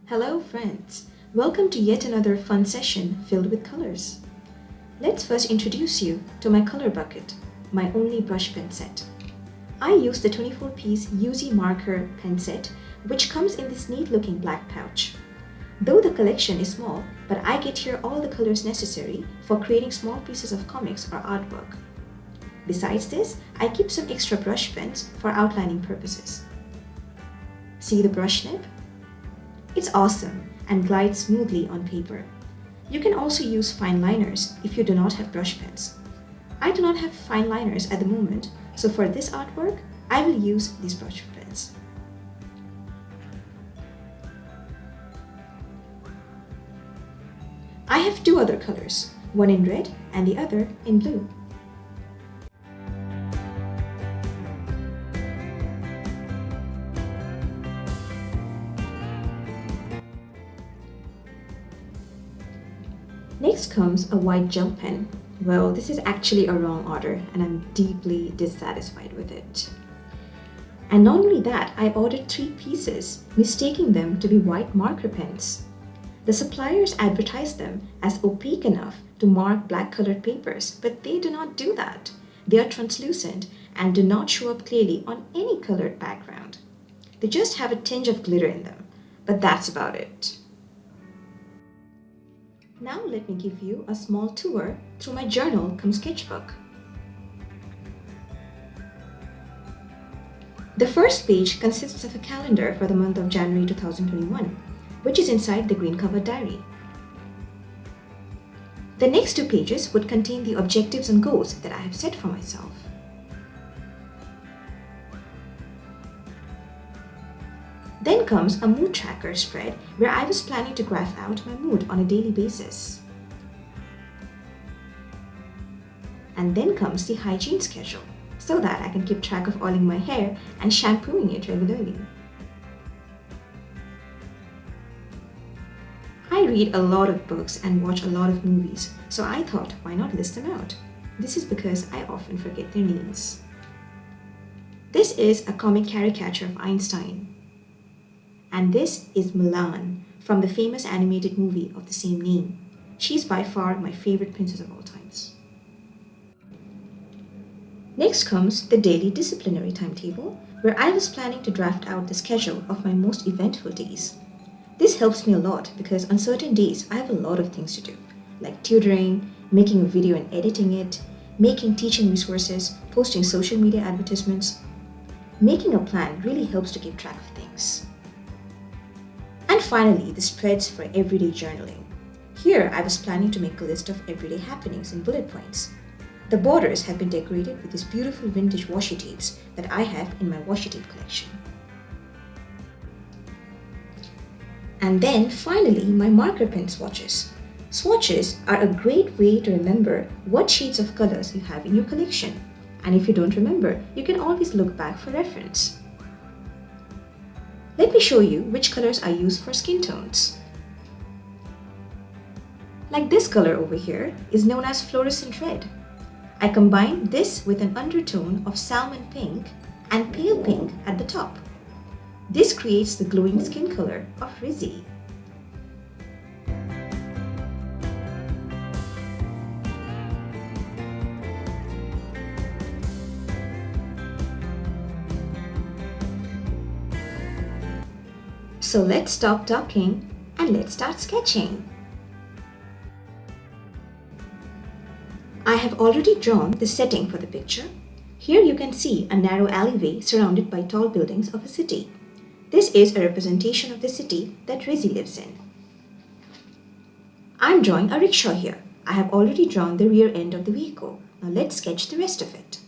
Hello friends, welcome to yet another fun session filled with colors. Let's first introduce you to my color bucket, my only brush pen set. I use the 24-piece UZ marker pen set which comes in this neat looking black pouch. Though the collection is small, but I get here all the colors necessary for creating small pieces of comics or artwork. Besides this, I keep some extra brush pens for outlining purposes. See the brush nib? It's awesome and glides smoothly on paper. You can also use fine liners if you do not have brush pens. I do not have fine liners at the moment, so for this artwork, I will use these brush pens. I have two other colors, one in red and the other in blue. Next comes a white gel pen. Well, this is actually a wrong order and I'm deeply dissatisfied with it. And not only that, I ordered 3 pieces, mistaking them to be white marker pens. The suppliers advertise them as opaque enough to mark black colored papers, but they do not do that. They are translucent and do not show up clearly on any colored background. They just have a tinge of glitter in them, but that's about it. Now let me give you a small tour through my journal cum sketchbook. The first page consists of a calendar for the month of January 2021, which is inside the green cover diary. The next 2 pages would contain the objectives and goals that I have set for myself. Then comes a mood tracker spread where I was planning to graph out my mood on a daily basis. And then comes the hygiene schedule so that I can keep track of oiling my hair and shampooing it regularly. I read a lot of books and watch a lot of movies, so I thought, why not list them out? This is because I often forget their names. This is a comic caricature of Einstein. And this is Mulan from the famous animated movie of the same name. She's by far my favorite princess of all times. Next comes the daily disciplinary timetable, where I was planning to draft out the schedule of my most eventful days. This helps me a lot because on certain days I have a lot of things to do, like tutoring, making a video and editing it, making teaching resources, posting social media advertisements. Making a plan really helps to keep track of things. And finally, the spreads for everyday journaling. Here, I was planning to make a list of everyday happenings in bullet points. The borders have been decorated with these beautiful vintage washi tapes that I have in my washi tape collection. And then, finally, my marker pen swatches. Swatches are a great way to remember what shades of colors you have in your collection. And if you don't remember, you can always look back for reference. Let me show you which colors I use for skin tones. Like this color over here is known as fluorescent red. I combine this with an undertone of salmon pink and pale pink at the top. This creates the glowing skin color of Rizzy. So let's stop talking and let's start sketching. I have already drawn the setting for the picture. Here you can see a narrow alleyway surrounded by tall buildings of a city. This is a representation of the city that Rizzy lives in. I'm drawing a rickshaw here. I have already drawn the rear end of the vehicle. Now let's sketch the rest of it.